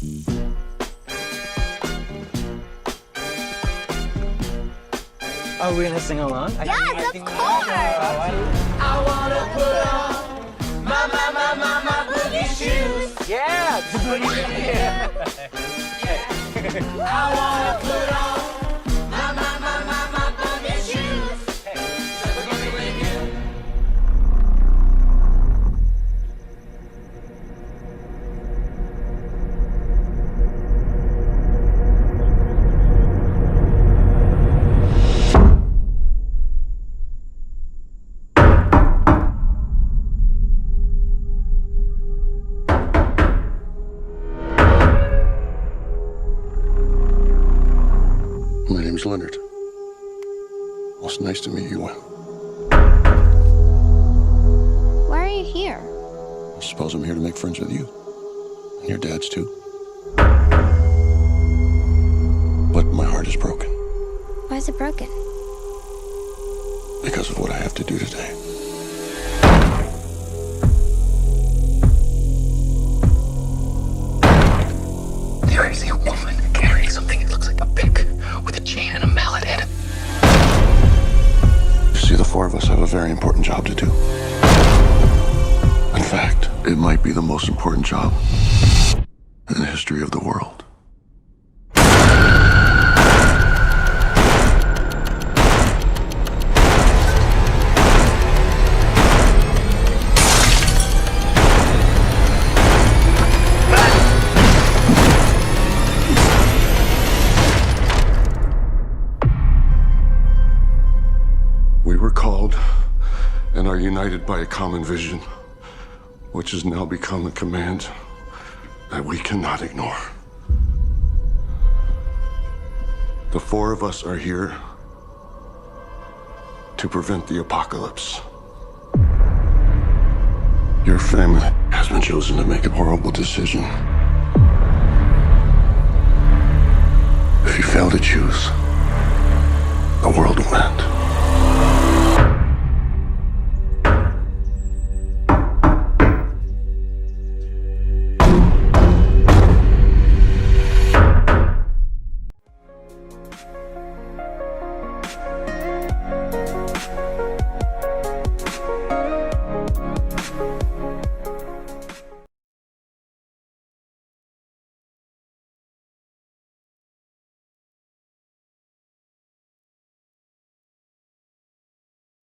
Are we gonna sing along? Yes, of course! I wanna put on my boogie shoes. Yeah! I wanna put on my boogie shoes. My name's Leonard. Well, it's nice to meet you, Will. Why are you here? I suppose I'm here to make friends with you. And your dad's too. But my heart is broken. Why is it broken? Because of what I have to do today. There is a woman carrying something that looks like a pick with a chain and a mallet in it. You see, the four of us have a very important job to do. In fact, it might be the most important job in the history of the world. We were called and are united by a common vision, which has now become a command that we cannot ignore. The four of us are here to prevent the apocalypse. Your family has been chosen to make a horrible decision. If you fail to choose, the world will end.